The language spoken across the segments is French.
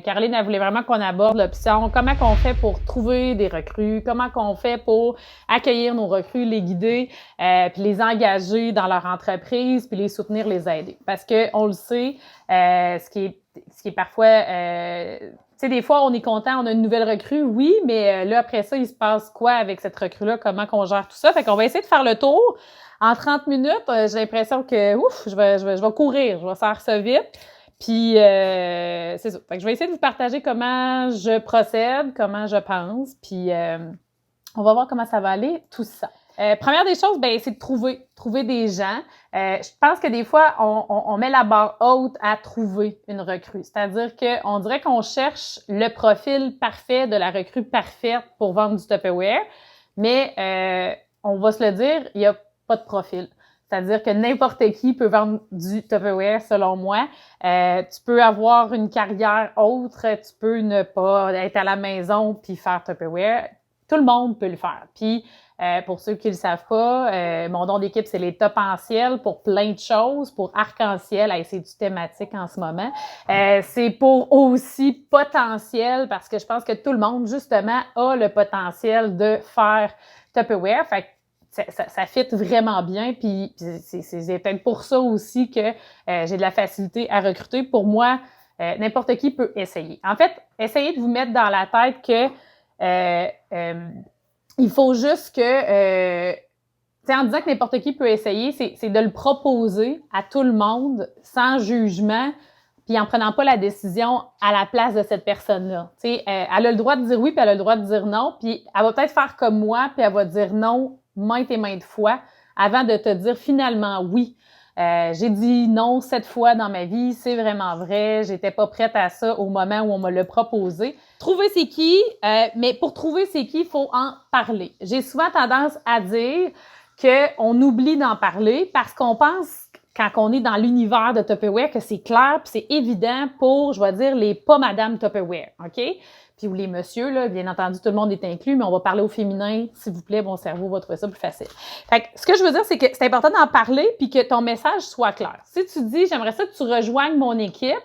Caroline, elle voulait vraiment qu'on aborde l'option comment qu'on fait pour trouver des recrues, comment qu'on fait pour accueillir nos recrues, les guider, puis les engager dans leur entreprise, puis les soutenir, les aider. Parce que on le sait, ce qui est parfois... tu sais, des fois, on est content, on a une nouvelle recrue, oui, mais là, après ça, il se passe quoi avec cette recrue-là? Comment qu'on gère tout ça? Fait qu'on va essayer de faire le tour. En 30 minutes, j'ai l'impression que, je vais courir, je vais faire ça vite. Puis, c'est ça. Fait que je vais essayer de vous partager comment je procède, comment je pense, puis on va voir comment ça va aller, tout ça. Première des choses, ben, c'est de trouver des gens. Je pense que des fois, on met la barre haute à trouver une recrue. C'est-à-dire qu'on dirait qu'on cherche le profil parfait de la recrue parfaite pour vendre du Tupperware, mais on va se le dire, il y a pas de profil. C'est-à-dire que n'importe qui peut vendre du Tupperware, selon moi. Tu peux avoir une carrière autre, tu peux ne pas être à la maison puis faire Tupperware. Tout le monde peut le faire. Puis, pour ceux qui ne le savent pas, mon don d'équipe, c'est les top en ciel pour plein de choses. Pour arc-en-ciel, c'est du thématique en ce moment. C'est pour aussi potentiel, parce que je pense que tout le monde, justement, a le potentiel de faire Tupperware. Fait que ça fit vraiment bien, puis c'est peut-être pour ça aussi que j'ai de la facilité à recruter. Pour moi, n'importe qui peut essayer. En fait, essayez de vous mettre dans la tête que il faut juste que, en disant que n'importe qui peut essayer, c'est de le proposer à tout le monde sans jugement, puis en prenant pas la décision à la place de cette personne-là. Elle a le droit de dire oui, puis elle a le droit de dire non, puis elle va peut-être faire comme moi, puis elle va dire non maintes et maintes fois avant de te dire finalement oui. J'ai dit non 7 fois dans ma vie, c'est vraiment vrai, j'étais pas prête à ça au moment où on me l'a proposé. Trouver c'est qui, mais pour trouver c'est qui, il faut en parler. J'ai souvent tendance à dire qu'on oublie d'en parler parce qu'on pense, quand on est dans l'univers de Tupperware, que c'est clair puis c'est évident pour, je vais dire, les pas madame Tupperware, OK? Puis ou les messieurs, là, bien entendu, tout le monde est inclus, mais on va parler au féminin, s'il vous plaît, mon cerveau va trouver ça plus facile. Fait que ce que je veux dire, c'est que c'est important d'en parler puis que ton message soit clair. Si tu dis, j'aimerais ça que tu rejoignes mon équipe,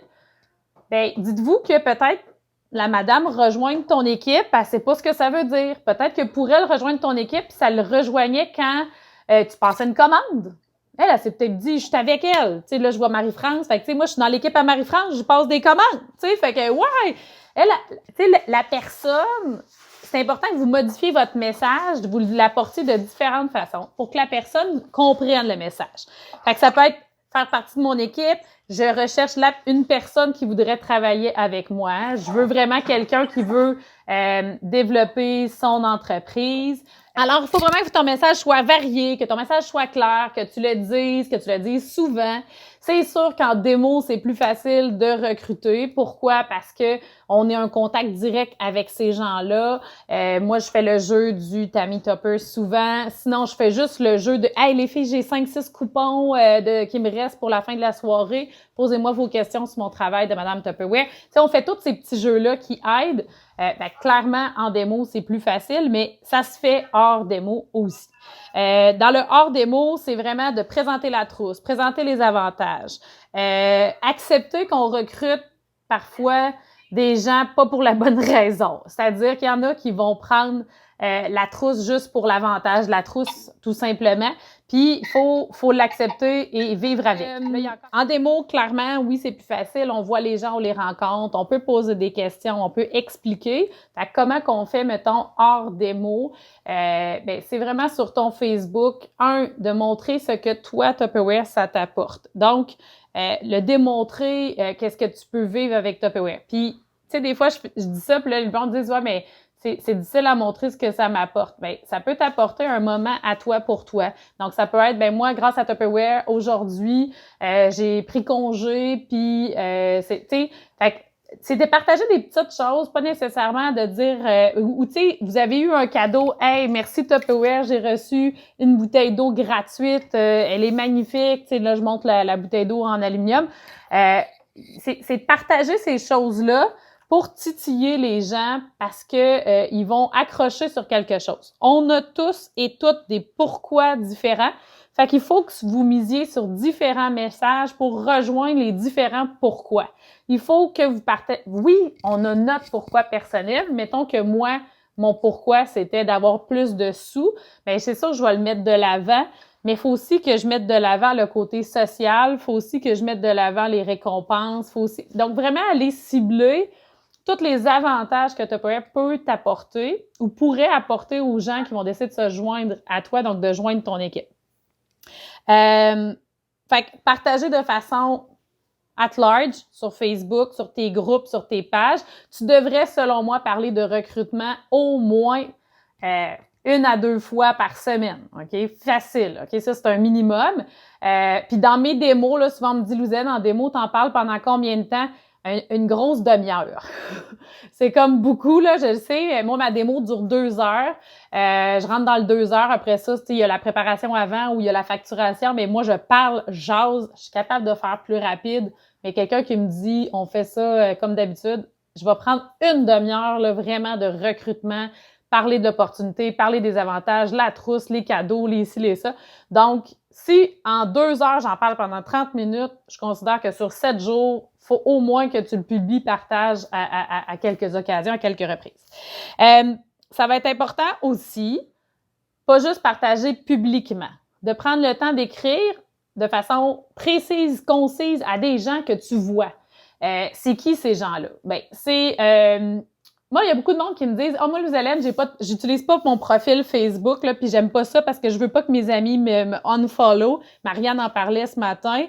ben dites-vous que peut-être la madame rejoigne ton équipe, elle sait pas ce que ça veut dire. Peut-être que pour elle, rejoindre ton équipe, ça le rejoignait quand tu passais une commande. Elle s'est peut-être dit, je suis avec elle. Tu sais, là, je vois Marie-France. Fait que, tu sais, moi, je suis dans l'équipe à Marie-France, je passe des commandes. Tu sais, fait que, ouais! Elle, tu sais, la personne, c'est important que vous modifiez votre message, vous l'apportiez de différentes façons pour que la personne comprenne le message. Fait que ça peut être faire partie de mon équipe, je recherche une personne qui voudrait travailler avec moi, je veux vraiment quelqu'un qui veut développer son entreprise. Alors, il faut vraiment que ton message soit varié, que ton message soit clair, que tu le dises souvent. C'est sûr qu'en démo, c'est plus facile de recruter. Pourquoi? Parce que on est un contact direct avec ces gens-là. Moi, je fais le jeu du Tammy Tupper souvent. Sinon, je fais juste le jeu de « Hey, les filles, j'ai 5-6 coupons qui me restent pour la fin de la soirée. Posez-moi vos questions sur mon travail de Madame Tupperware. » Tu sais, on fait tous ces petits jeux-là qui aident. Clairement, en démo, c'est plus facile, mais ça se fait hors démo aussi. Dans le hors démo, c'est vraiment de présenter la trousse, présenter les avantages, accepter qu'on recrute parfois des gens pas pour la bonne raison. C'est-à-dire qu'il y en a qui vont prendre la trousse juste pour l'avantage de la trousse, tout simplement. Puis, il faut l'accepter et vivre avec. En démo, clairement, oui, c'est plus facile. On voit les gens, on les rencontre, on peut poser des questions, on peut expliquer. Fait que comment qu'on fait, mettons, hors démo? C'est vraiment sur ton Facebook, de montrer ce que toi, Tupperware, ça t'apporte. Donc, le démontrer qu'est-ce que tu peux vivre avec Tupperware. Puis, tu sais, des fois, je dis ça, puis là, les gens disent « Ouais, mais c'est difficile à montrer ce que ça m'apporte. » Ben, ça peut t'apporter un moment à toi pour toi. Donc, ça peut être, moi, grâce à Tupperware, aujourd'hui, j'ai pris congé, puis tu sais, c'est de partager des petites choses, pas nécessairement de dire, ou tu sais, vous avez eu un cadeau, « Hey, merci Tupperware, j'ai reçu une bouteille d'eau gratuite, elle est magnifique. » Tu sais, là, je montre la bouteille d'eau en aluminium. C'est de partager ces choses-là pour titiller les gens parce que ils vont accrocher sur quelque chose. On a tous et toutes des pourquoi différents. Fait qu'il faut que vous misiez sur différents messages pour rejoindre les différents pourquoi. Il faut que vous partez. Oui, on a notre pourquoi personnel. Mettons que moi, mon pourquoi, c'était d'avoir plus de sous. Bien, c'est sûr, je vais le mettre de l'avant. Mais il faut aussi que je mette de l'avant le côté social. Il faut aussi que je mette de l'avant les récompenses. Faut aussi. Donc, vraiment aller cibler tous les avantages que Tupperware peut t'apporter ou pourrait apporter aux gens qui vont décider de se joindre à toi, donc de joindre ton équipe. Fait que partager de façon at large sur Facebook, sur tes groupes, sur tes pages. Tu devrais, selon moi, parler de recrutement au moins 1 à 2 fois par semaine. OK? Facile. OK? Ça, c'est un minimum. Puis dans mes démos, là, souvent on me dit, Louisaine, en démo, t'en parles pendant combien de temps? Une grosse demi-heure. C'est comme beaucoup, là, je le sais. Moi, ma démo dure 2 heures. Je rentre dans le 2 heures. Après ça, il y a la préparation avant ou il y a la facturation. Mais moi, je parle, j'ose. Je suis capable de faire plus rapide. Mais quelqu'un qui me dit, on fait ça comme d'habitude, je vais prendre 1 demi-heure, là, vraiment de recrutement, parler de l'opportunité, parler des avantages, la trousse, les cadeaux, les ci, les ça. Donc, si en 2 heures, j'en parle pendant 30 minutes, je considère que sur 7 jours, faut au moins que tu le publies, partages à quelques occasions, à quelques reprises. Ça va être important aussi, pas juste partager publiquement, de prendre le temps d'écrire de façon précise, concise à des gens que tu vois. C'est qui ces gens-là? Ben, c'est moi, il y a beaucoup de monde qui me disent « Oh, moi, Louise-Hélène, j'utilise pas mon profil Facebook, là, puis j'aime pas ça parce que je veux pas que mes amis me unfollow. » Marianne en parlait ce matin.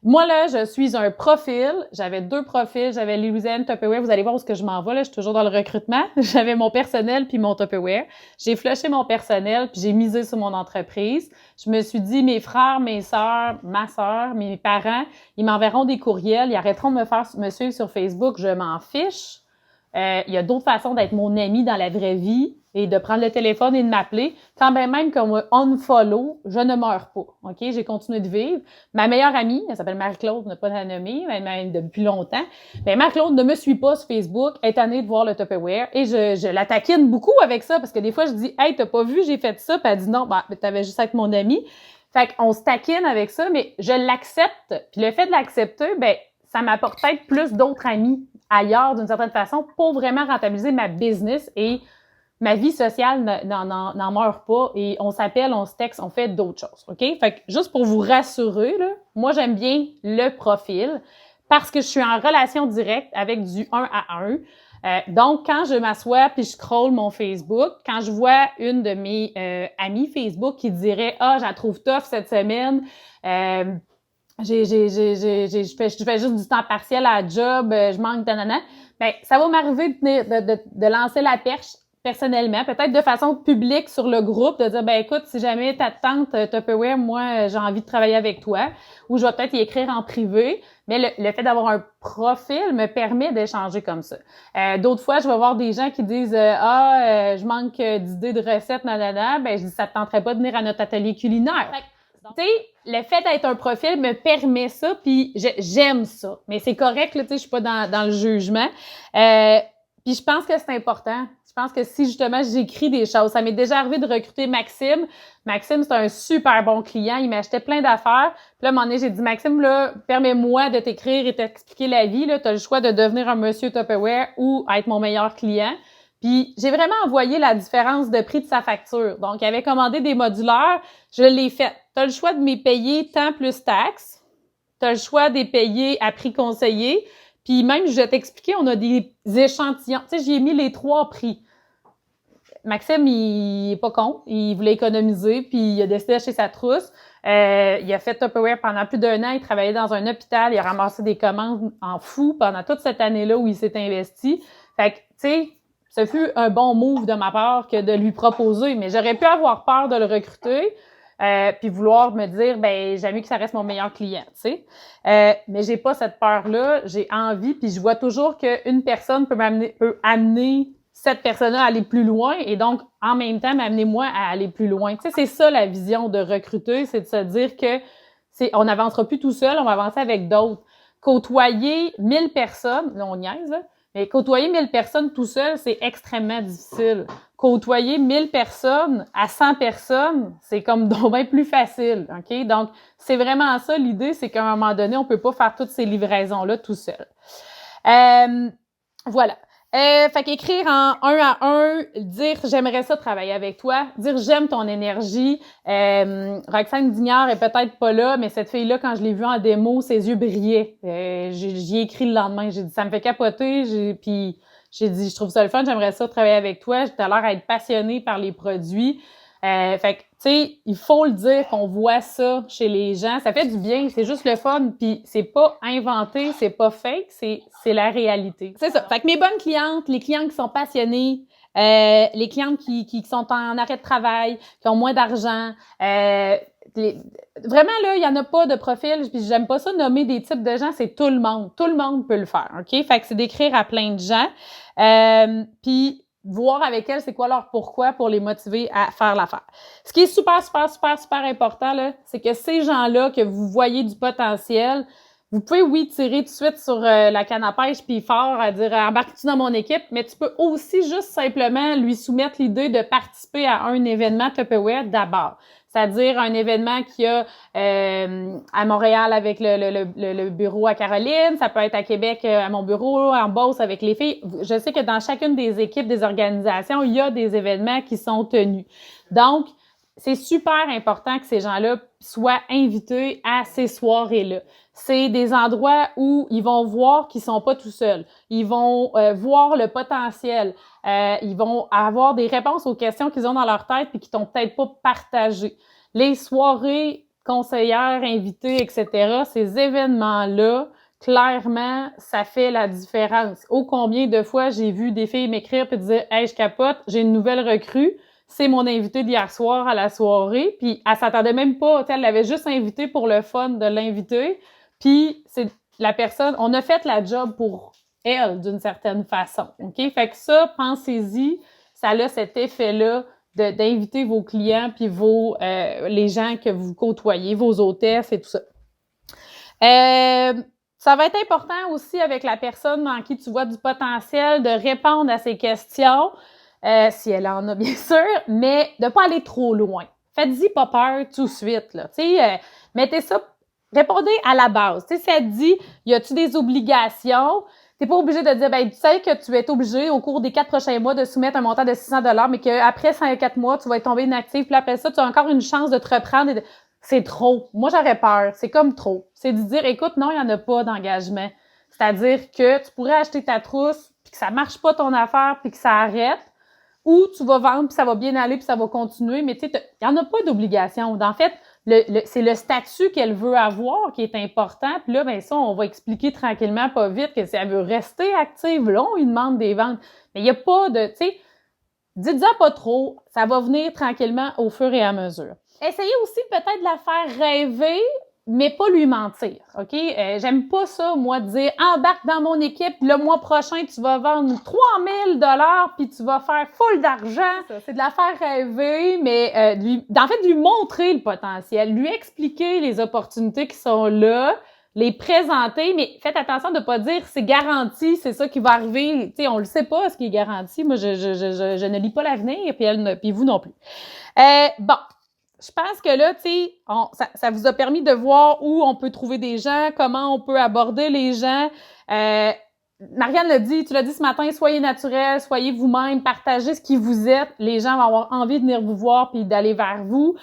Moi, là, je suis un profil. J'avais 2 profils. J'avais Louise-Hélène Tupperware. Vous allez voir où est-ce que je m'en vais, là. Je suis toujours dans le recrutement. J'avais mon personnel puis mon Tupperware. J'ai flushé mon personnel puis j'ai misé sur mon entreprise. Je me suis dit, mes frères, mes sœurs, ma sœur, mes parents, ils m'enverront des courriels. Ils arrêteront de me suivre sur Facebook. Je m'en fiche. Il y a d'autres façons d'être mon ami dans la vraie vie et de prendre le téléphone et de m'appeler. Quand même comme unfollow, je ne meurs pas. OK? J'ai continué de vivre. Ma meilleure amie, elle s'appelle Marie-Claude, ne pas la nommer, même depuis longtemps. Mais Marie-Claude ne me suit pas sur Facebook, est tannée de voir le Tupperware et je la taquine beaucoup avec ça parce que des fois, je dis « Hey, t'as pas vu, j'ai fait ça? » Puis elle dit « Non, bah, t'avais juste à être mon amie. » Fait qu'on se taquine avec ça, mais je l'accepte. Puis le fait de l'accepter, ben ça m'apporte peut-être plus d'autres amis ailleurs d'une certaine façon pour vraiment rentabiliser ma business et ma vie sociale n'en meurt pas et on s'appelle, on se texte, on fait d'autres choses, OK? Fait que juste pour vous rassurer, là, moi, j'aime bien le profil parce que je suis en relation directe avec du 1 à 1. Donc, quand je m'assois puis je scrolle mon Facebook, quand je vois une de mes amies Facebook qui dirait « Ah, je la trouve tough cette semaine, je fais juste du temps partiel à la job, je manque de nanana. » Ben, ça va m'arriver de lancer la perche personnellement, peut-être de façon publique sur le groupe, de dire, ben écoute, si jamais ta tante Tupperware, moi, j'ai envie de travailler avec toi, ou je vais peut-être y écrire en privé, mais le fait d'avoir un profil me permet d'échanger comme ça. D'autres fois, je vais voir des gens qui disent, je manque d'idées de recettes, nanana, ben je dis, ça te tenterait pas de venir à notre atelier culinaire. Tu sais, le fait d'être un profil me permet ça, puis j'aime ça. Mais c'est correct, là, tu sais, je suis pas dans le jugement. Puis je pense que c'est important. Je pense que si justement j'écris des choses, ça m'est déjà arrivé de recruter Maxime. Maxime, c'est un super bon client. Il m'achetait plein d'affaires. Puis là, à un moment donné, j'ai dit, Maxime, là, permets-moi de t'écrire et t'expliquer la vie. Là, tu as le choix de devenir un monsieur Tupperware ou être mon meilleur client. Puis j'ai vraiment envoyé la différence de prix de sa facture. Donc, il avait commandé des modulaires, je l'ai fait. Tu as le choix de me payer tant plus taxes. Tu as le choix de les payer à prix conseillé. Puis même, je vais t'expliquer, on a des échantillons. Tu sais, j'y ai mis les 3 prix. Maxime, il est pas con. Il voulait économiser, puis il a décidé d'acheter sa trousse. Il a fait Tupperware pendant plus d'1 an. Il travaillait dans un hôpital. Il a ramassé des commandes en fou pendant toute cette année-là où il s'est investi. Fait que, tu sais, ce fut un bon move de ma part que de lui proposer. Mais j'aurais pu avoir peur de le recruter. Puis vouloir me dire, ben j'aime mieux que ça reste mon meilleur client, tu sais. Mais j'ai pas cette peur-là, j'ai envie, puis je vois toujours qu'une personne peut amener cette personne-là à aller plus loin, et donc en même temps m'amener moi à aller plus loin. Tu sais, c'est ça la vision de recruter, c'est de se dire que on n'avancera plus tout seul, on va avancer avec d'autres. Côtoyer 1000 personnes, là on niaise, là, Mais côtoyer 1000 personnes tout seul, c'est extrêmement difficile. Côtoyer 1000 personnes à 100 personnes, c'est comme donc bien plus facile, OK? Donc, c'est vraiment ça l'idée, c'est qu'à un moment donné, on peut pas faire toutes ces livraisons-là tout seul. Voilà. Fait qu'écrire en un à un, dire « j'aimerais ça travailler avec toi », dire « j'aime ton énergie ». Roxane Dignard est peut-être pas là, mais cette fille-là, quand je l'ai vue en démo, ses yeux brillaient. J'y ai écrit le lendemain, j'ai dit « ça me fait capoter », puis j'ai dit « je trouve ça le fun, j'aimerais ça travailler avec toi », j'ai l'air à être passionnée par les produits. Fait que, tu sais, il faut le dire qu'on voit ça chez les gens. Ça fait du bien, c'est juste le fun, puis c'est pas inventé, c'est pas fake, c'est la réalité. C'est ça. Fait que mes bonnes clientes, les clients qui sont passionnés, les clientes qui sont en arrêt de travail, qui ont moins d'argent, vraiment là, il y en a pas de profil, puis j'aime pas ça nommer des types de gens, c'est tout le monde. Tout le monde peut le faire, OK? Fait que c'est d'écrire à plein de gens. Puis voir avec elles c'est quoi leur pourquoi pour les motiver à faire l'affaire. Ce qui est super important, là, c'est que ces gens-là que vous voyez du potentiel, vous pouvez, oui, tirer tout de suite sur la canne à pêche puis fort à dire « embarque-tu dans mon équipe », mais tu peux aussi juste simplement lui soumettre l'idée de participer à un événement Tupperware d'abord. C'est-à-dire un événement qu'il y a à Montréal avec le bureau à Caroline, ça peut être à Québec à mon bureau, en Beauce avec les filles. Je sais que dans chacune des équipes, des organisations, il y a des événements qui sont tenus. Donc, c'est super important que ces gens-là soient invités à ces soirées-là. C'est des endroits où ils vont voir qu'ils sont pas tout seuls. Ils vont voir le potentiel. Ils vont avoir des réponses aux questions qu'ils ont dans leur tête puis qu'ils t'ont peut-être pas partagées. Les soirées conseillères, invitées, etc., ces événements-là, clairement, ça fait la différence. Ô combien de fois j'ai vu des filles m'écrire puis dire « Hey, je capote, j'ai une nouvelle recrue. » C'est mon invité d'hier soir à la soirée, puis elle s'attendait même pas, elle l'avait juste invité pour le fun de l'inviter, puis c'est la personne, on a fait la job pour elle d'une certaine façon, OK? Fait que ça, pensez-y, ça a cet effet-là d'inviter vos clients puis les gens que vous côtoyez, vos hôtesses et tout ça. Ça va être important aussi avec la personne en qui tu vois du potentiel de répondre à ces questions, si elle en a bien sûr, mais de pas aller trop loin. Faites-y pas peur tout de suite, là. Tu sais, mettez ça, répondez à la base. Tu sais, si elle te dit, y a-tu des obligations? T'es pas obligé de dire, ben, tu sais que tu vas être obligé au cours des 4 prochains mois de soumettre un montant de 600 $, mais qu'après 4 mois, tu vas être tombé inactif, puis après ça, tu as encore une chance de te reprendre c'est trop. Moi, j'aurais peur. C'est comme trop. C'est de dire, écoute, non, il y en a pas d'engagement. C'est-à-dire que tu pourrais acheter ta trousse, puis que ça marche pas ton affaire, puis que ça arrête, ou tu vas vendre, puis ça va bien aller, puis ça va continuer, mais tu sais, il n'y en a pas d'obligation. En fait, c'est le statut qu'elle veut avoir qui est important, puis là, ben ça, on va expliquer tranquillement, pas vite, que si elle veut rester active, là, on lui demande des ventes. Mais il n'y a pas de, tu sais, dites-en pas trop, ça va venir tranquillement au fur et à mesure. Essayez aussi peut-être de la faire rêver, mais pas lui mentir, OK? J'aime pas ça, moi, de dire « embarque dans mon équipe, le mois prochain, tu vas vendre 3000 $ puis tu vas faire full d'argent. » C'est de la faire rêver, mais en fait, lui montrer le potentiel, lui expliquer les opportunités qui sont là, les présenter, mais faites attention de pas dire « c'est garanti, c'est ça qui va arriver. » Tu sais, on le sait pas, ce qui est garanti. Moi, je ne lis pas l'avenir, puis vous non plus. Bon. Je pense que là, tu sais, ça vous a permis de voir où on peut trouver des gens, comment on peut aborder les gens. Marianne l'a dit, tu l'as dit ce matin, soyez naturel, soyez vous-même, partagez ce qui vous êtes. Les gens vont avoir envie de venir vous voir puis d'aller vers vous.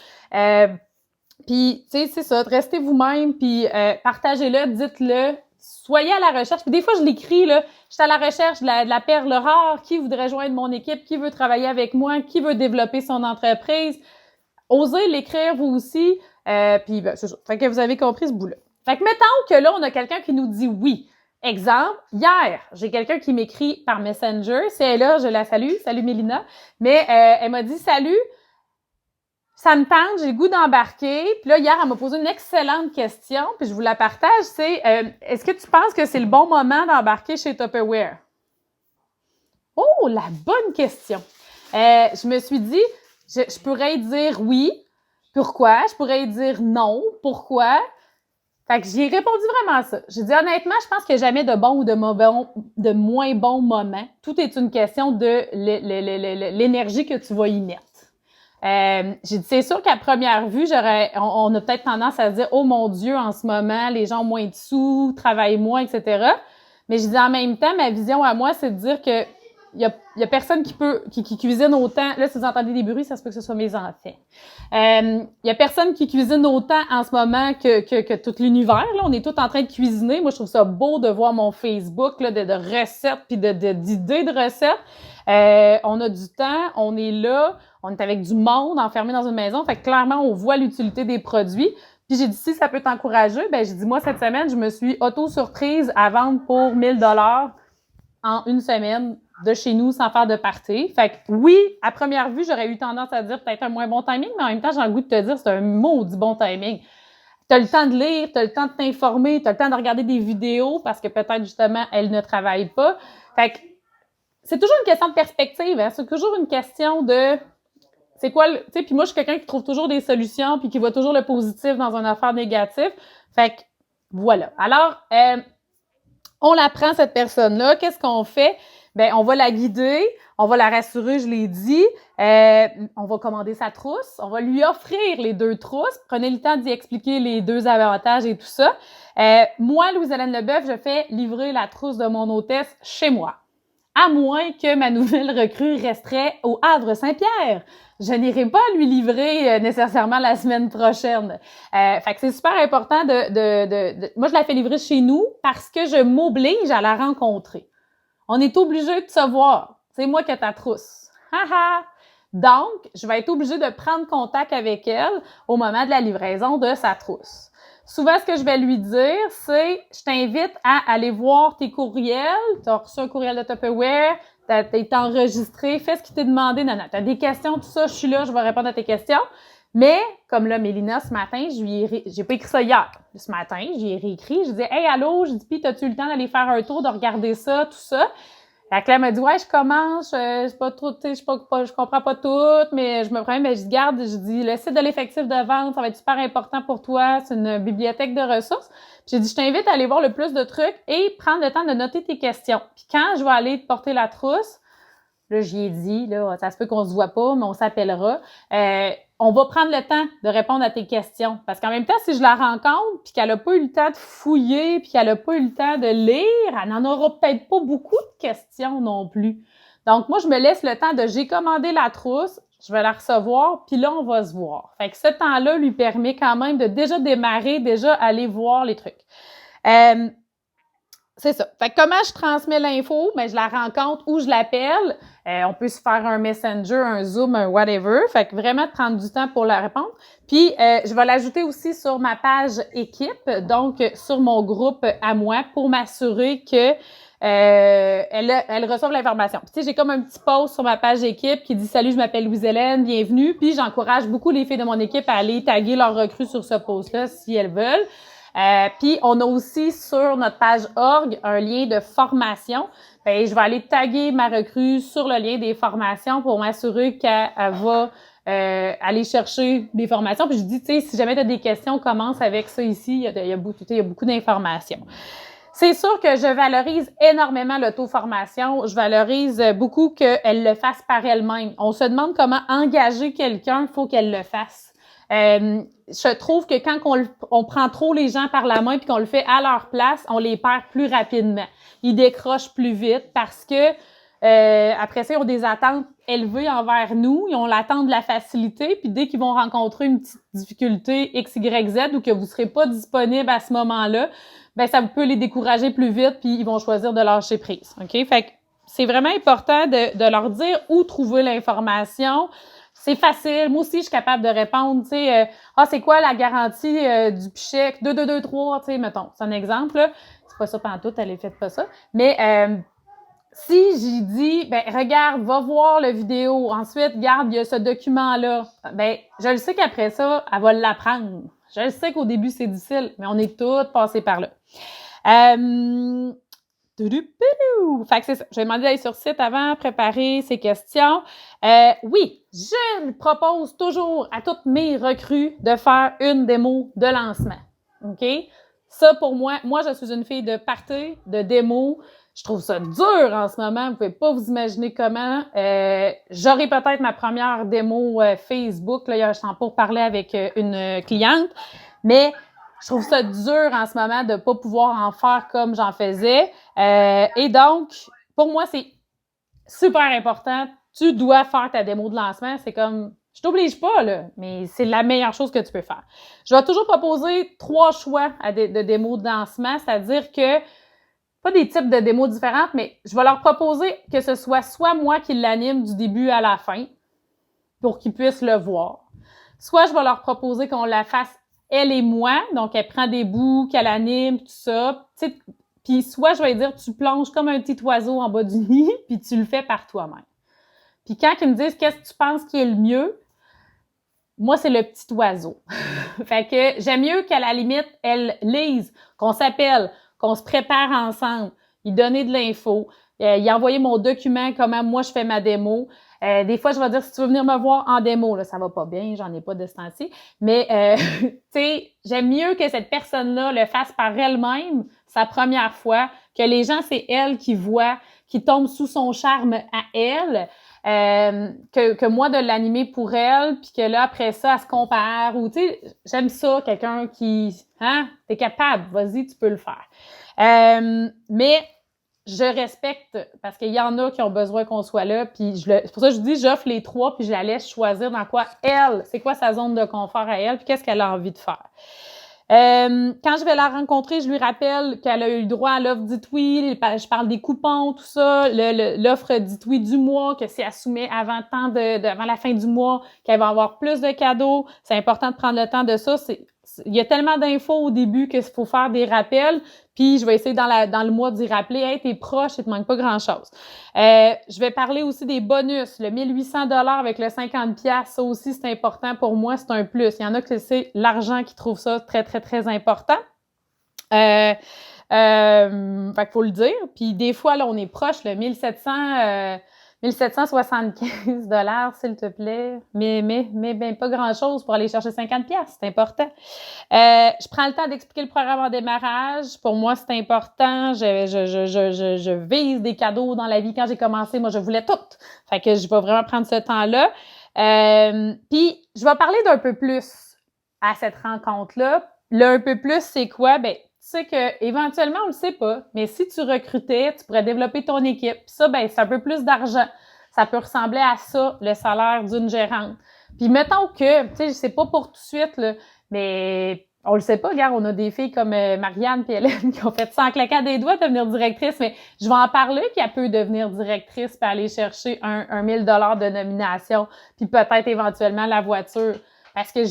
Puis, tu sais, c'est ça, restez vous-même puis partagez-le, dites-le. Soyez à la recherche. Puis des fois, je l'écris, là, je suis à la recherche de la perle rare. Qui voudrait joindre mon équipe? Qui veut travailler avec moi? Qui veut développer son entreprise? Osez l'écrire vous aussi, puis ben, c'est ça. Fait que vous avez compris ce bout-là. Fait que mettons que là, on a quelqu'un qui nous dit oui. Exemple, hier, j'ai quelqu'un qui m'écrit par Messenger. Si elle est là, je la salue. Salut Mélina. Mais elle m'a dit « Salut, ça me tente, j'ai le goût d'embarquer. » Puis là, hier, elle m'a posé une excellente question, puis je vous la partage. C'est est-ce que tu penses que c'est le bon moment d'embarquer chez Tupperware? Oh, la bonne question. Je me suis dit... Je pourrais dire oui. Pourquoi? Je pourrais dire non. Pourquoi? Fait que j'y ai répondu vraiment ça. J'ai dit honnêtement, je pense qu'il n'y a jamais de bon ou de moins bon moment. Tout est une question de l'énergie que tu vas y mettre. J'ai dit, c'est sûr qu'à première vue, on a peut-être tendance à se dire, oh mon Dieu, en ce moment, les gens ont moins de sous, travaillent moins, etc. Mais je dis en même temps, ma vision à moi, c'est de dire que il y a personne qui cuisine autant. Là, si vous entendez des bruits, ça se peut que ce soit mes enfants. Il y a personne qui cuisine autant en ce moment que tout l'univers. Là, on est tous en train de cuisiner. Moi, je trouve ça beau de voir mon Facebook là, de recettes puis d'idées de recettes. On a du temps, on est là, on est avec du monde enfermé dans une maison. Fait que clairement, on voit l'utilité des produits. Puis j'ai dit, si ça peut t'encourager, ben j'ai dit, moi, cette semaine, je me suis auto-surprise à vendre pour 1 000 $ en une semaine de chez nous sans faire de party. Fait que oui, à première vue, j'aurais eu tendance à dire peut-être un moins bon timing, mais en même temps, j'ai le goût de te dire c'est un maudit bon timing. T'as le temps de lire, t'as le temps de t'informer, t'as le temps de regarder des vidéos parce que peut-être justement, elles ne travaillent pas. Fait que c'est toujours une question de perspective, hein? C'est toujours une question de c'est quoi tu sais, puis moi, je suis quelqu'un qui trouve toujours des solutions puis qui voit toujours le positif dans une affaire négative. Fait que voilà. Alors, on la prend, cette personne-là. Qu'est-ce qu'on fait? Ben, on va la guider, on va la rassurer, je l'ai dit. On va commander sa trousse, on va lui offrir les 2 trousses. Prenez le temps d'y expliquer les 2 avantages et tout ça. Moi, Louise-Hélène Leboeuf, je fais livrer la trousse de mon hôtesse chez moi. À moins que ma nouvelle recrue resterait au Havre-Saint-Pierre. Je n'irai pas lui livrer nécessairement la semaine prochaine. Fait que c'est super important moi, je la fais livrer chez nous parce que je m'oblige à la rencontrer. On est obligé de se voir. C'est moi qui ai ta trousse. Haha! Donc, je vais être obligée de prendre contact avec elle au moment de la livraison de sa trousse. Souvent, ce que je vais lui dire, c'est « Je t'invite à aller voir tes courriels. Tu as reçu un courriel de Tupperware, t'as été enregistré, fais ce qui t'est demandé. Non, tu as des questions, tout ça, je suis là, je vais répondre à tes questions. » Mais, comme là, Mélina, ce matin, j'ai pas écrit ça hier. Ce matin, j'y ai réécrit. Je dis « Hey, allô? » Je dis « Puis, t'as-tu eu le temps d'aller faire un tour, de regarder ça, tout ça? » Fait que là, elle m'a dit, ouais, je commence, je pas trop, tu sais, je comprends pas tout, mais je me promets, mais je garde, je dis, le site de l'effectif de vente, ça va être super important pour toi, c'est une bibliothèque de ressources. Puis j'ai dit, je t'invite à aller voir le plus de trucs et prendre le temps de noter tes questions. Puis quand je vais aller te porter la trousse, là, j'y ai dit, là, ça se peut qu'on se voit pas, mais on s'appellera. On va prendre le temps de répondre à tes questions. Parce qu'en même temps, si je la rencontre, puis qu'elle a pas eu le temps de fouiller, puis qu'elle a pas eu le temps de lire, elle n'en aura peut-être pas beaucoup de questions non plus. Donc, moi, je me laisse le temps j'ai commandé la trousse, je vais la recevoir, puis là, on va se voir. Fait que ce temps-là lui permet quand même de déjà démarrer, déjà aller voir les trucs. C'est ça. Fait que comment je transmets l'info? Ben, je la rencontre ou je l'appelle. On peut se faire un Messenger, un Zoom, un whatever. Fait que vraiment prendre du temps pour la répondre. Puis, je vais l'ajouter aussi sur ma page équipe, donc sur mon groupe à moi, pour m'assurer que elle reçoive l'information. Puis, tu sais, j'ai comme un petit post sur ma page équipe qui dit « Salut, je m'appelle Louise-Hélène, bienvenue ». Puis, j'encourage beaucoup les filles de mon équipe à aller taguer leurs recrues sur ce post-là si elles veulent. Puis, on a aussi sur notre page org un lien de formation. Ben, je vais aller taguer ma recrue sur le lien des formations pour m'assurer qu'elle va aller chercher des formations. Puis, je dis, tu sais, si jamais tu as des questions, commence avec ça ici. Il y a beaucoup d'informations. C'est sûr que je valorise énormément l'auto-formation. Je valorise beaucoup qu'elle le fasse par elle-même. On se demande comment engager quelqu'un, il faut qu'elle le fasse. Je trouve que quand on prend trop les gens par la main puis qu'on le fait à leur place, on les perd plus rapidement. Ils décrochent plus vite parce que après ça, ils ont des attentes élevées envers nous. Ils ont l'attente de la facilité. Puis dès qu'ils vont rencontrer une petite difficulté X, Y, Z ou que vous serez pas disponible à ce moment-là, ben ça peut les décourager plus vite puis ils vont choisir de lâcher prise. OK? Fait que c'est vraiment important de leur dire où trouver l'information. C'est facile. Moi aussi, je suis capable de répondre, tu sais, c'est quoi la garantie du Pichec 2223, tu sais, mettons. C'est un exemple, là. C'est pas ça pantoute, elle est faite pas ça. Mais si j'y dis, ben regarde, va voir la vidéo, ensuite, regarde, il y a ce document-là, ben je le sais qu'après ça, elle va l'apprendre. Je le sais qu'au début, c'est difficile, mais on est toutes passées par là. Fait que c'est ça. J'ai demandé d'aller sur le site avant, préparer ces questions. Oui, je propose toujours à toutes mes recrues de faire une démo de lancement. OK? Ça, pour moi, je suis une fille de party, de démo. Je trouve ça dur en ce moment. Vous pouvez pas vous imaginer comment. J'aurai peut-être ma première démo Facebook. Là, je suis en pour parler avec une cliente. Mais je trouve ça dur en ce moment de pas pouvoir en faire comme j'en faisais. Et donc, pour moi, c'est super important. Tu dois faire ta démo de lancement. C'est comme, je t'oblige pas, là, mais c'est la meilleure chose que tu peux faire. Je vais toujours proposer 3 choix de démos de lancement, c'est-à-dire que, pas des types de démos différentes, mais je vais leur proposer que ce soit moi qui l'anime du début à la fin pour qu'ils puissent le voir. Soit je vais leur proposer qu'on la fasse elle et moi, donc elle prend des bouts, qu'elle anime, tout ça. Puis soit je vais dire, tu plonges comme un petit oiseau en bas du nid, puis tu le fais par toi-même. Puis quand ils me disent qu'est-ce que tu penses qui est le mieux, moi, c'est le petit oiseau. Fait que j'aime mieux qu'à la limite, elle lise, qu'on s'appelle, qu'on se prépare ensemble, y donner de l'info, y envoyer mon document, comment moi je fais ma démo. Des fois, je vais dire, si tu veux venir me voir en démo, là, ça va pas bien, j'en ai pas de ce temps-ci. Mais, tu sais, j'aime mieux que cette personne-là le fasse par elle-même, sa première fois, que les gens, c'est elle qui voit, qui tombe sous son charme à elle, que moi de l'animer pour elle, puis que là, après ça, elle se compare, ou tu sais, j'aime ça, quelqu'un qui, t'es capable, vas-y, tu peux le faire. Mais je respecte, parce qu'il y en a qui ont besoin qu'on soit là, puis c'est pour ça que je dis, j'offre les 3, puis je la laisse choisir dans quoi elle, c'est quoi sa zone de confort à elle, puis qu'est-ce qu'elle a envie de faire. Quand je vais la rencontrer, je lui rappelle qu'elle a eu le droit à l'offre Dites oui, je parle des coupons, tout ça, l'offre Dites oui du mois, que si elle soumet avant la fin du mois, qu'elle va avoir plus de cadeaux. C'est important de prendre le temps de ça. Il y a tellement d'infos au début qu'il faut faire des rappels, puis je vais essayer dans le mois d'y rappeler, hey, t'es proche, il te manque pas grand-chose. Je vais parler aussi des bonus, le 1800 $ avec le 50 $, ça aussi c'est important pour moi, c'est un plus. Il y en a que c'est l'argent qui trouve ça très, très, très important. Fait qu'il faut le dire. Puis des fois, là, on est proche, le 1775 $, s'il te plaît. Mais ben, pas grand-chose pour aller chercher 50 $, c'est important. Je prends le temps d'expliquer le programme en démarrage. Pour moi, c'est important. Je vise des cadeaux dans la vie. Quand j'ai commencé, moi, je voulais tout. Fait que je vais vraiment prendre ce temps-là. Puis, je vais parler d'un peu plus à cette rencontre-là. Le un peu plus, c'est quoi? Ben, tu sais que éventuellement, on le sait pas, mais si tu recrutais, tu pourrais développer ton équipe. Puis ça, ben, c'est un peu plus d'argent. Ça peut ressembler à ça, le salaire d'une gérante. Puis mettons que, tu sais, je sais pas pour tout de suite, là, mais on le sait pas, regarde, on a des filles comme Marianne et Hélène qui ont fait ça en claquant des doigts de devenir directrice, mais je vais en parler qu'elle peut devenir directrice puis aller chercher un 1000 $ de nomination, puis peut-être éventuellement la voiture. Parce que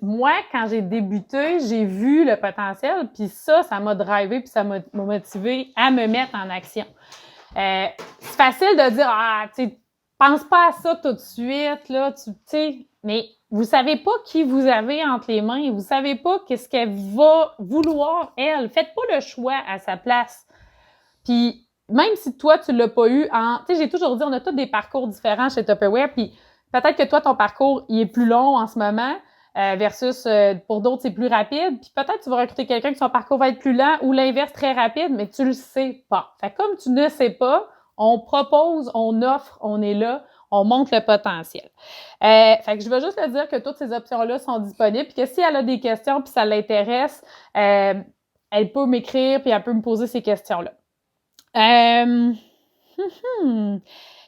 moi, quand j'ai débuté, j'ai vu le potentiel, puis ça m'a drivé, puis ça m'a motivé à me mettre en action. C'est facile de dire, tu sais, pense pas à ça tout de suite, là, tu sais, mais vous savez pas qui vous avez entre les mains, vous savez pas qu'est-ce qu'elle va vouloir, elle. Faites pas le choix à sa place. Puis, même si toi, tu l'as pas eu tu sais, j'ai toujours dit, on a tous des parcours différents chez Tupperware, puis peut-être que toi, ton parcours, il est plus long en ce moment, versus pour d'autres, c'est plus rapide. Puis peut-être que tu vas recruter quelqu'un que son parcours va être plus lent ou l'inverse très rapide, mais tu le sais pas. Fait que comme tu ne sais pas, on propose, on offre, on est là, on montre le potentiel. Fait que je veux juste te dire que toutes ces options-là sont disponibles, puis que si elle a des questions puis ça l'intéresse, elle peut m'écrire puis elle peut me poser ces questions-là. Il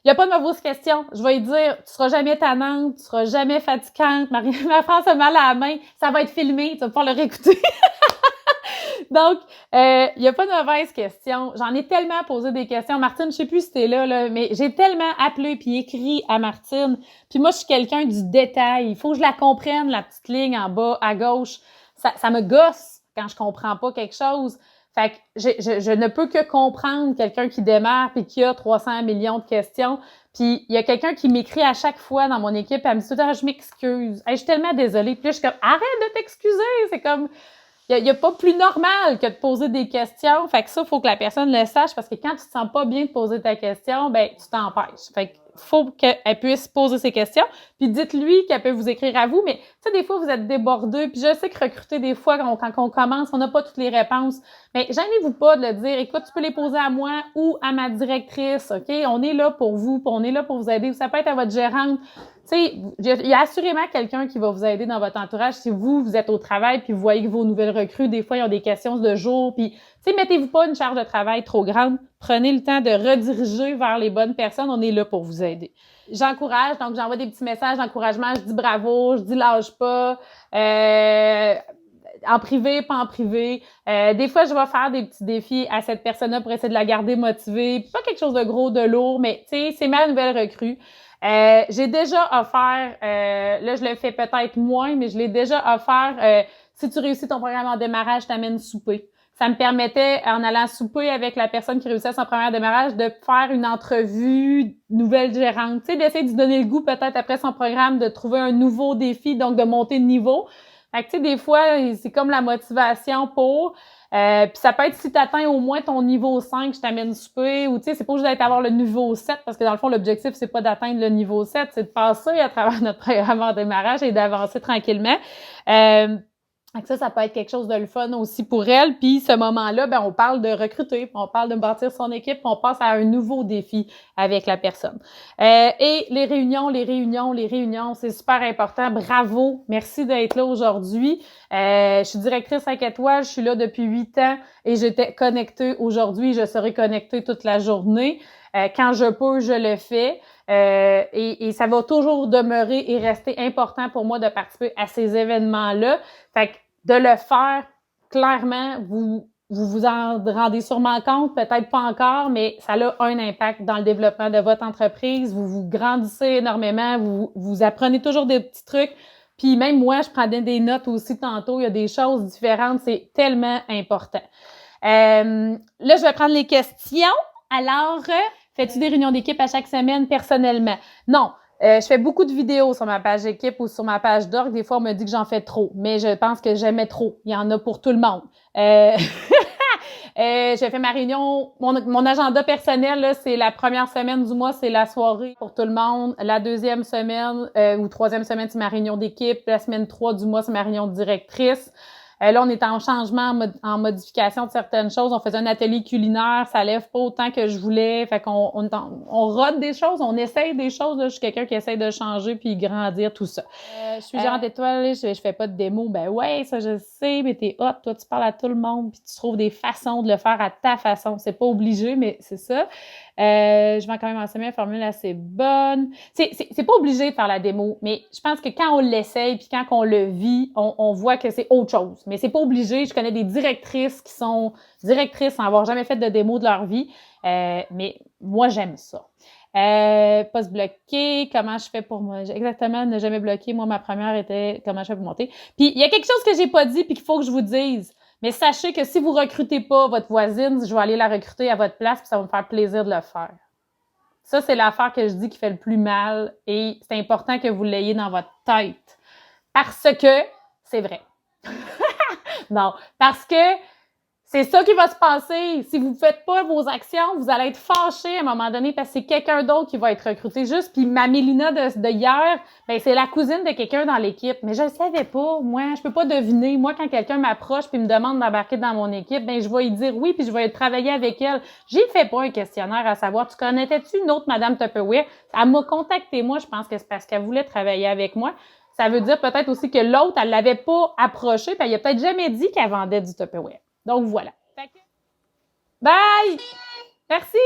n'y a pas de mauvaise question. Je vais lui dire, tu seras jamais tannante, tu seras jamais fatigante. Ma France a mal à la main, ça va être filmé, tu vas pouvoir le réécouter. Donc, il n'y a pas de mauvaise question. J'en ai tellement posé des questions. Martine, je sais plus si t'es là, mais j'ai tellement appelé puis écrit à Martine. Puis moi, je suis quelqu'un du détail. Il faut que je la comprenne, la petite ligne en bas, à gauche. Ça me gosse quand je comprends pas quelque chose. Fait que je ne peux que comprendre quelqu'un qui démarre puis qui a 300 millions de questions. Puis il y a quelqu'un qui m'écrit à chaque fois dans mon équipe, elle me dit « je m'excuse. Hey, je suis tellement désolée. » Puis là, je suis comme « arrête de t'excuser. » C'est comme il y a pas plus normal que de poser des questions. Fait que ça, il faut que la personne le sache parce que quand tu te sens pas bien de poser ta question, ben tu t'empêches. Fait que faut qu'elle puisse poser ses questions. Puis dites-lui qu'elle peut vous écrire à vous. Mais tu sais, des fois, vous êtes débordés. Puis je sais que recruter, des fois, quand on commence, on n'a pas toutes les réponses. Mais gênez-vous pas de le dire. Écoute, tu peux les poser à moi ou à ma directrice, OK? On est là pour vous, on est là pour vous aider. Ça peut être à votre gérante. Tu sais, il y a assurément quelqu'un qui va vous aider dans votre entourage si vous êtes au travail puis vous voyez que vos nouvelles recrues, des fois, ils ont des questions de jour. Puis, tu sais, mettez-vous pas une charge de travail trop grande. Prenez le temps de rediriger vers les bonnes personnes. On est là pour vous aider. J'encourage, donc j'envoie des petits messages d'encouragement. Je dis bravo, je dis lâche pas. En privé, pas en privé. Des fois, je vais faire des petits défis à cette personne-là pour essayer de la garder motivée. Pas quelque chose de gros, de lourd, mais tu sais, c'est ma nouvelle recrue. J'ai déjà offert, là je le fais peut-être moins, mais je l'ai déjà offert, si tu réussis ton programme en démarrage, je t'amène souper. Ça me permettait, en allant souper avec la personne qui réussissait son premier démarrage, de faire une entrevue nouvelle gérante, tu sais, d'essayer de lui donner le goût peut-être après son programme, de trouver un nouveau défi, donc de monter de niveau. Fait que tu sais, des fois, c'est comme la motivation pour... puis ça peut être si tu atteins au moins ton niveau 5, je t'amène souper, ou tu sais, c'est pas obligé d'avoir le niveau 7, parce que dans le fond, l'objectif, c'est pas d'atteindre le niveau 7, c'est de passer à travers notre programme en démarrage et d'avancer tranquillement. Ça peut être quelque chose de le fun aussi pour elle. Puis ce moment-là, ben on parle de recruter, puis on parle de bâtir son équipe, puis on passe à un nouveau défi avec la personne. Et les réunions, c'est super important. Bravo, merci d'être là aujourd'hui. Je suis directrice 5 étoiles, je suis là depuis 8 ans et j'étais connectée aujourd'hui. Je serai connectée toute la journée. Quand je peux, je le fais. Et ça va toujours demeurer et rester important pour moi de participer à ces événements-là. Fait que de le faire, clairement, vous en rendez sûrement compte, peut-être pas encore, mais ça a un impact dans le développement de votre entreprise. Vous grandissez énormément, vous apprenez toujours des petits trucs. Puis même moi, je prenais des notes aussi tantôt. Il y a des choses différentes. C'est tellement important. Là, je vais prendre les questions. Alors, fais-tu des réunions d'équipe à chaque semaine personnellement? Non. Je fais beaucoup de vidéos sur ma page équipe ou sur ma page d'org. Des fois, on me dit que j'en fais trop, mais je pense que j'aimais trop. Il y en a pour tout le monde. Je fais ma réunion, mon agenda personnel, là, c'est la première semaine du mois, c'est la soirée pour tout le monde. La deuxième semaine ou troisième semaine, c'est ma réunion d'équipe. La semaine 3 du mois, c'est ma réunion de directrice. Là, on est en changement, en modification de certaines choses. On faisait un atelier culinaire, ça lève pas autant que je voulais. Fait qu'on on rôde des choses, on essaye des choses. Là. Je suis quelqu'un qui essaye de changer puis grandir, tout ça. Je suis gérante étoile, je fais pas de démo. Ben ouais, ça je sais, mais t'es hot. Toi, tu parles à tout le monde puis tu trouves des façons de le faire à ta façon. C'est pas obligé, mais c'est ça. Je vais quand même enseigner la formule assez bonne. C'est pas obligé de faire la démo, mais je pense que quand on l'essaye puis quand on le vit, on voit que c'est autre chose. Mais c'est pas obligé. Je connais des directrices qui sont directrices sans avoir jamais fait de démo de leur vie. Mais moi, j'aime ça. Pas se bloquer. Comment je fais pour moi? Exactement, ne jamais bloquer. Moi, ma première était comment je fais pour monter. Puis, il y a quelque chose que j'ai pas dit puis qu'il faut que je vous dise. Mais sachez que si vous recrutez pas votre voisine, je vais aller la recruter à votre place puis ça va me faire plaisir de le faire. Ça, c'est l'affaire que je dis qui fait le plus mal et c'est important que vous l'ayez dans votre tête. Parce que c'est vrai. Non, parce que c'est ça qui va se passer. Si vous ne faites pas vos actions, vous allez être fâché à un moment donné parce que c'est quelqu'un d'autre qui va être recruté juste. Puis ma Mélina de hier, ben c'est la cousine de quelqu'un dans l'équipe. Mais je ne savais pas, moi. Je peux pas deviner. Moi, quand quelqu'un m'approche puis me demande d'embarquer dans mon équipe, ben je vais lui dire oui puis je vais travailler avec elle. J'ai fait pas un questionnaire à savoir, tu connaissais-tu une autre Madame Tupperware? Elle m'a contacté, moi. Je pense que c'est parce qu'elle voulait travailler avec moi. Ça veut dire peut-être aussi que l'autre, elle l'avait pas approché puis elle a peut-être jamais dit qu'elle vendait du Tupperware. Donc, voilà. Bye! Merci!